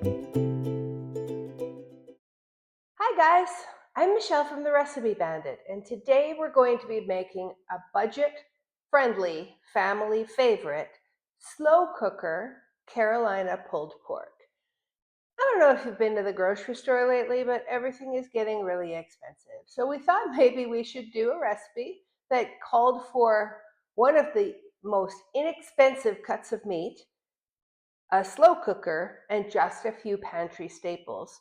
Hi guys, I'm Michelle from TheRecipeBandit, and today we're going to be making a budget-friendly family favorite slow cooker Carolina pulled pork. I don't know if you've been to the grocery store lately, but everything is getting really expensive. So we thought maybe we should do a recipe that called for one of the most inexpensive cuts of meat, a slow cooker, and just a few pantry staples.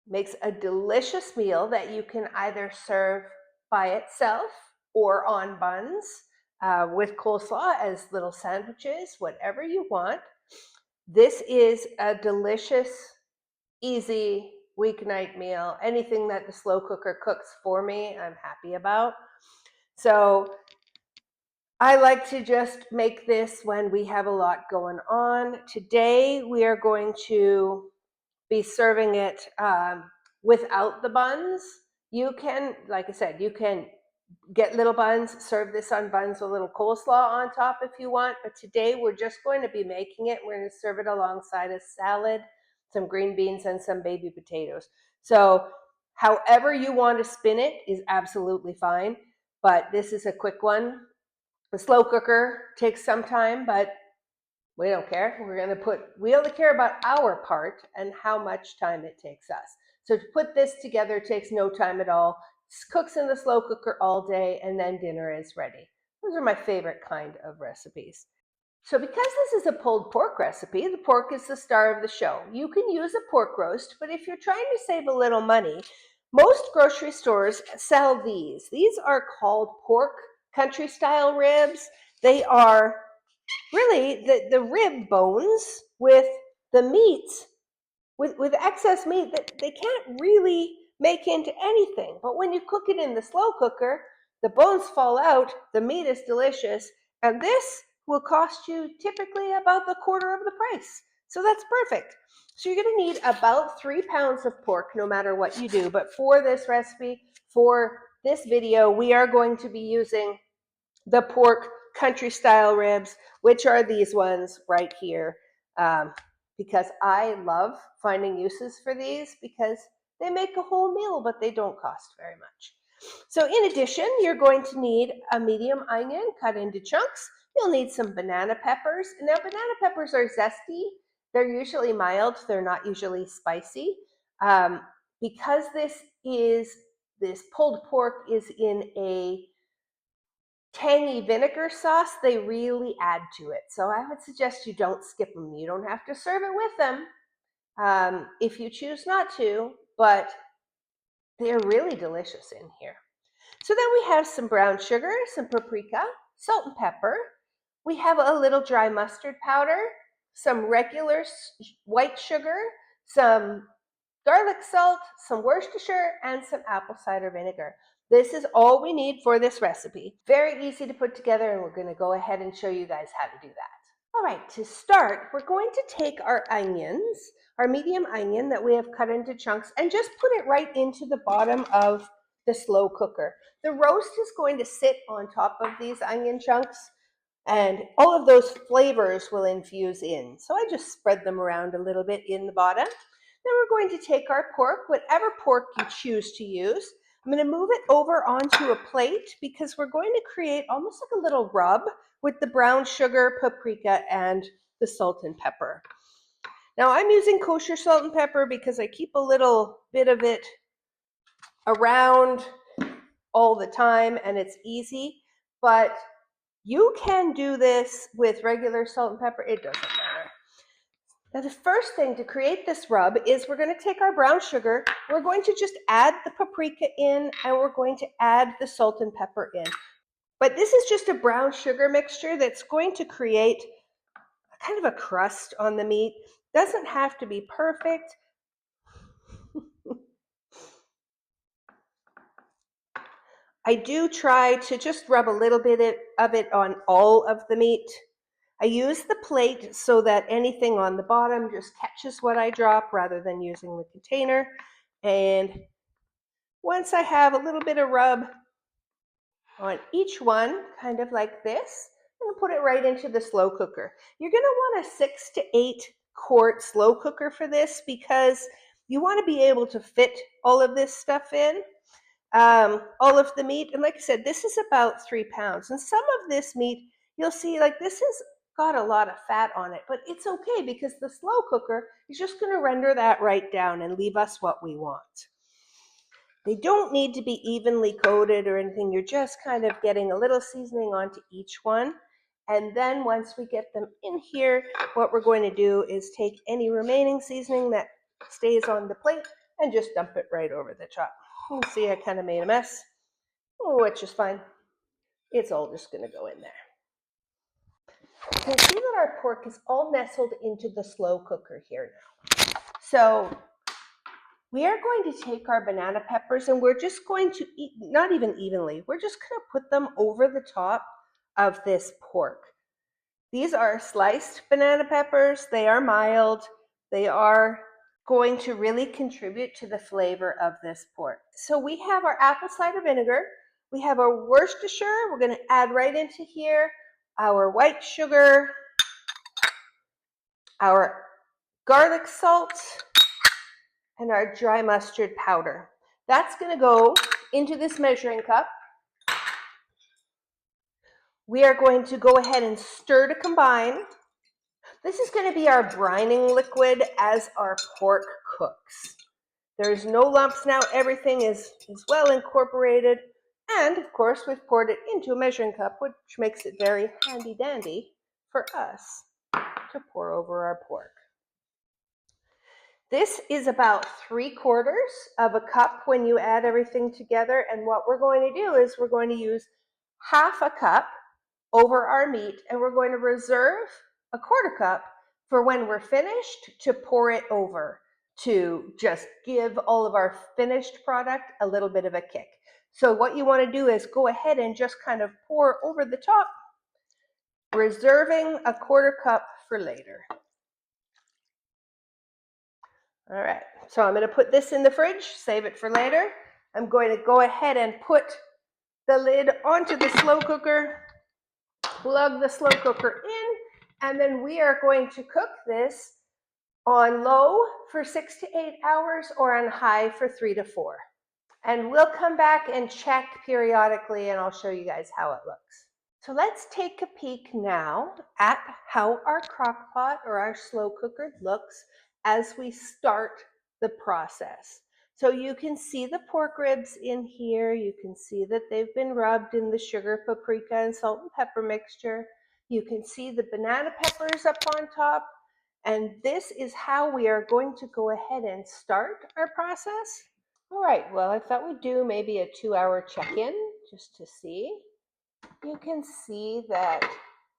Makes a delicious meal that you can either serve by itself or on buns with coleslaw as little sandwiches, whatever you want. This is a delicious, easy weeknight meal. Anything that the slow cooker cooks for me, I'm happy about. So I like to just make this when we have a lot going on. Today we are going to be serving it without the buns. You can, like I said, you can get little buns, serve this on buns with a little coleslaw on top if you want, but today we're just going to be making it. We're going to serve it alongside a salad, some green beans, and some baby potatoes. So however you want to spin it is absolutely fine, but this is a quick one. The slow cooker takes some time, but we don't care. We only care about our part and how much time it takes us. So to put this together takes no time at all. Cooks in the slow cooker all day, and then dinner is ready. Those are my favorite kind of recipes. So because this is a pulled pork recipe, the pork is the star of the show. You can use a pork roast, but if you're trying to save a little money, most grocery stores sell these. These are called pork country style ribs. They are really the rib bones with the meat, with excess meat that they can't really make into anything. But when you cook it in the slow cooker, the bones fall out, the meat is delicious, and this will cost you typically about the quarter of the price. So that's perfect. So you're going to need about 3 pounds of pork no matter what you do. But for this recipe, for this video, we are going to be using the pork country style ribs, which are these ones right here, because I love finding uses for these because they make a whole meal, but they don't cost very much. So in addition, you're going to need a medium onion cut into chunks. You'll need some banana peppers. Now, banana peppers are zesty. They're usually mild. They're not usually spicy. Because this pulled pork is in a tangy vinegar sauce, they really add to it. So I would suggest you don't skip them. You don't have to serve it with them if you choose not to, but they're really delicious in here. So then we have some brown sugar, some paprika, salt and pepper. We have a little dry mustard powder, some regular white sugar, some garlic salt, some Worcestershire, and some apple cider vinegar. This is all we need for this recipe. Very easy to put together, and we're going to go ahead and show you guys how to do that. All right, to start, we're going to take our onions, our medium onion that we have cut into chunks, and just put it right into the bottom of the slow cooker. The roast is going to sit on top of these onion chunks, and all of those flavors will infuse in. So I just spread them around a little bit in the bottom. Then we're going to take our pork, whatever pork you choose to use. I'm going to move it over onto a plate because we're going to create almost like a little rub with the brown sugar, paprika, and the salt and pepper. Now I'm using kosher salt and pepper because I keep a little bit of it around all the time and it's easy, but you can do this with regular salt and pepper. It doesn't matter. Now the first thing to create this rub is we're going to take our brown sugar, we're going to just add the paprika in, and we're going to add the salt and pepper in. But this is just a brown sugar mixture that's going to create kind of a crust on the meat. Doesn't have to be perfect. I do try to just rub a little bit of it on all of the meat. I use the plate so that anything on the bottom just catches what I drop rather than using the container. And once I have a little bit of rub on each one, kind of like this, I'm going to put it right into the slow cooker. You're going to want a 6 to 8 quart slow cooker for this because you want to be able to fit all of this stuff in, all of the meat. And like I said, this is about 3 pounds. And some of this meat, you'll see like this has got a lot of fat on it, but it's okay because the slow cooker is just going to render that right down and leave us what we want. They don't need to be evenly coated or anything. You're just kind of getting a little seasoning onto each one. And then once we get them in here, what we're going to do is take any remaining seasoning that stays on the plate and just dump it right over the top. You see I kind of made a mess, which is fine. It's all just going to go in there. You can see that our pork is all nestled into the slow cooker here now. So we are going to take our banana peppers and we're just going to eat, not even evenly, we're just going to put them over the top of this pork. These are sliced banana peppers. They are mild. They are going to really contribute to the flavor of this pork. So we have our apple cider vinegar. We have our Worcestershire. We're going to add right into here our white sugar, our garlic salt, and our dry mustard powder. That's going to go into this measuring cup. We are going to go ahead and stir to combine. This is going to be our brining liquid as our pork cooks. There's no lumps now. Everything is well incorporated. And of course, we've poured it into a measuring cup, which makes it very handy dandy for us to pour over our pork. This is about 3/4 of a cup when you add everything together. And what we're going to do is we're going to use half a cup over our meat, and we're going to reserve a 1/4 cup for when we're finished to pour it over, to just give all of our finished product a little bit of a kick. So what you want to do is go ahead and just kind of pour over the top, reserving a 1/4 cup for later. All right, so I'm going to put this in the fridge, save it for later. I'm going to go ahead and put the lid onto the slow cooker, plug the slow cooker in, and then we are going to cook this on low for 6 to 8 hours or on high for 3 to 4. And we'll come back and check periodically and I'll show you guys how it looks. So let's take a peek now at how our crock pot or our slow cooker looks as we start the process. So you can see the pork ribs in here. You can see that they've been rubbed in the sugar, paprika, and salt and pepper mixture. You can see the banana peppers up on top. And this is how we are going to go ahead and start our process. All right, well, I thought we'd do maybe a 2-hour check-in just to see. You can see that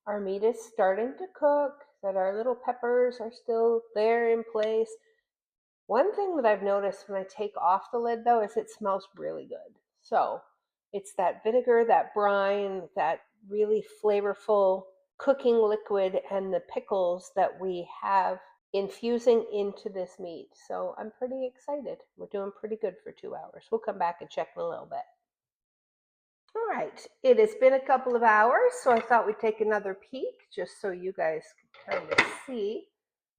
our meat is starting to cook, that our little peppers are still there in place. One thing that I've noticed when I take off the lid though is it smells really good. So it's that vinegar, that brine, that really flavorful cooking liquid and the pickles that we have infusing into this meat. So I'm pretty excited. We're doing pretty good for 2 hours. We'll come back and check in a little bit. All right, it has been a couple of hours, so I thought we'd take another peek just so you guys can kind of see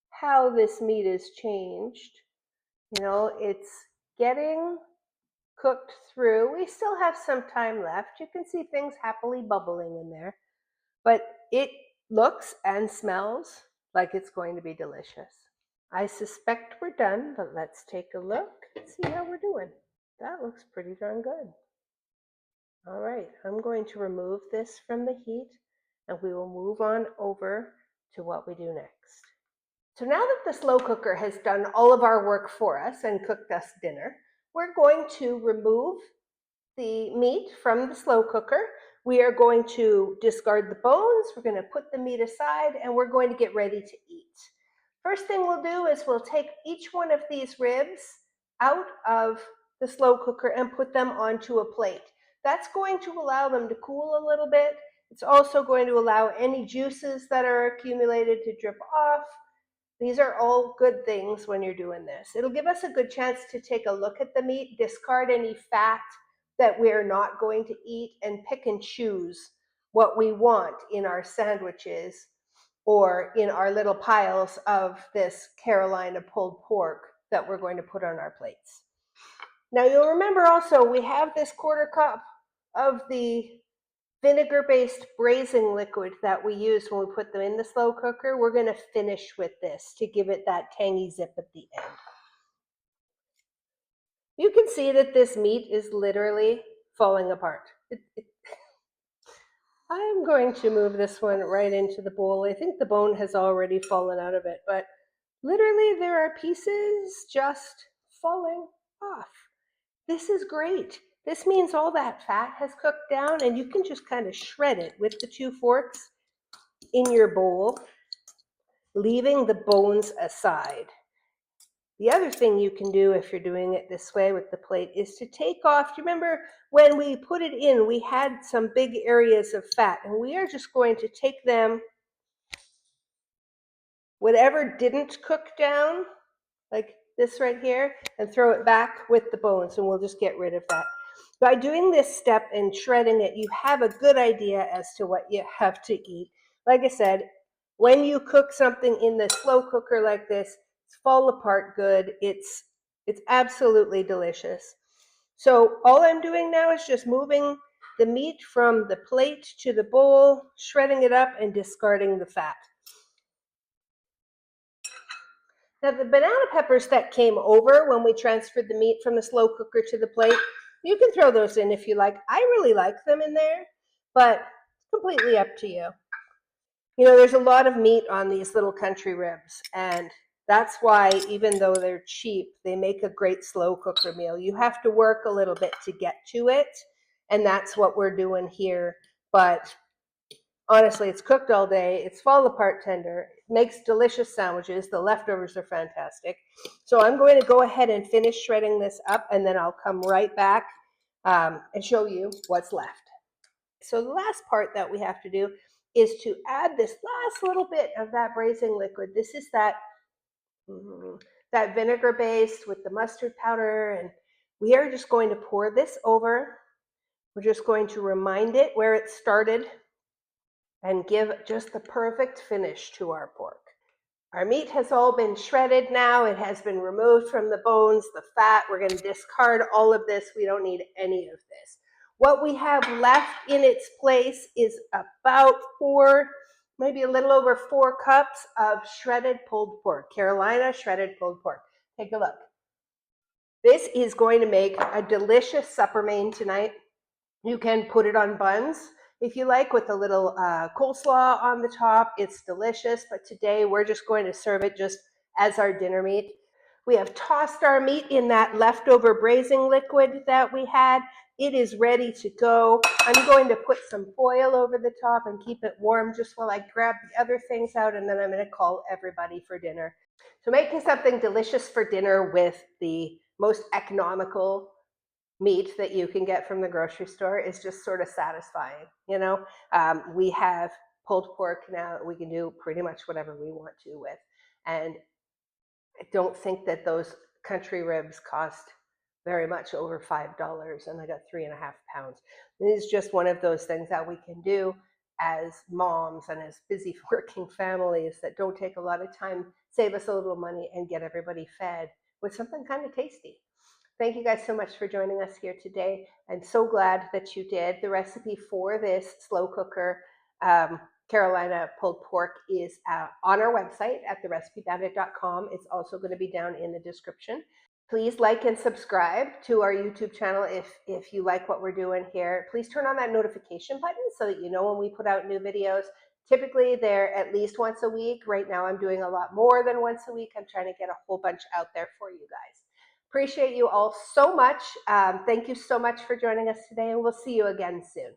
how this meat is changed. You know, it's getting cooked through. We still have some time left. You can see things happily bubbling in there, but it looks and smells like it's going to be delicious. I suspect we're done, but let's take a look and see how we're doing. That looks pretty darn good. All right, I'm going to remove this from the heat and we will move on over to what we do next. So now that the slow cooker has done all of our work for us and cooked us dinner, we're going to remove the meat from the slow cooker. We are going to discard the bones. We're going to put the meat aside and we're going to get ready to eat. First thing we'll do is we'll take each one of these ribs out of the slow cooker and put them onto a plate. That's going to allow them to cool a little bit. It's also going to allow any juices that are accumulated to drip off. These are all good things when you're doing this. It'll give us a good chance to take a look at the meat, discard any fat that we're not going to eat, and pick and choose what we want in our sandwiches or in our little piles of this Carolina pulled pork that we're going to put on our plates. Now you'll remember also we have this 1/4 cup of the vinegar-based braising liquid that we used when we put them in the slow cooker. We're going to finish with this to give it that tangy zip at the end. You can see that this meat is literally falling apart. I'm going to move this one right into the bowl. I think the bone has already fallen out of it, but literally there are pieces just falling off. This is great. This means all that fat has cooked down, and you can just kind of shred it with the 2 forks in your bowl, leaving the bones aside. The other thing you can do if you're doing it this way with the plate is to take off. Do you remember when we put it in, we had some big areas of fat, and we are just going to take them, whatever didn't cook down, like this right here, and throw it back with the bones, and we'll just get rid of that. By doing this step and shredding it, you have a good idea as to what you have to eat. Like I said, when you cook something in the slow cooker like this, it's fall apart good. It's absolutely delicious. So all I'm doing now is just moving the meat from the plate to the bowl, shredding it up, and discarding the fat. Now the banana peppers that came over when we transferred the meat from the slow cooker to the plate, you can throw those in if you like. I really like them in there, but it's completely up to you. You know, there's a lot of meat on these little country ribs, and that's why even though they're cheap, they make a great slow cooker meal. You have to work a little bit to get to it, and that's what we're doing here. But honestly, it's cooked all day. It's fall apart tender. It makes delicious sandwiches. The leftovers are fantastic. So I'm going to go ahead and finish shredding this up, and then I'll come right back and show you what's left. So the last part that we have to do is to add this last little bit of that braising liquid. This is that vinegar based with the mustard powder, and we are just going to pour this over. We're just going to remind it where it started and give just the perfect finish to our pork. Our meat has all been shredded now. It has been removed from the bones, the fat. We're going to discard all of this. We don't need any of this. What we have left in its place is about 4, maybe a little over 4 cups of shredded pulled pork, Carolina shredded pulled pork. Take a look. This is going to make a delicious supper main tonight. You can put it on buns if you like, with a little coleslaw on the top. It's delicious, but today we're just going to serve it just as our dinner meat. We have tossed our meat in that leftover braising liquid that we had. It is ready to go. I'm going to put some foil over the top and keep it warm just while I grab the other things out, and then I'm going to call everybody for dinner. So making something delicious for dinner with the most economical meat that you can get from the grocery store is just sort of satisfying. You know, we have pulled pork now that we can do pretty much whatever we want to with. And I don't think that those country ribs cost very much over $5, and I got 3.5 pounds. It is just one of those things that we can do as moms and as busy working families that don't take a lot of time, save us a little money, and get everybody fed with something kind of tasty. Thank you guys so much for joining us here today. I'm so glad that you did. The recipe for this slow cooker Carolina pulled pork is on our website at TheRecipeBandit.com. It's also going to be down in the description. Please like and subscribe to our YouTube channel if you like what we're doing here. Please turn on that notification button so that you know when we put out new videos. Typically, they're at least once a week. Right now, I'm doing a lot more than once a week. I'm trying to get a whole bunch out there for you guys. Appreciate you all so much. Thank you so much for joining us today, and we'll see you again soon.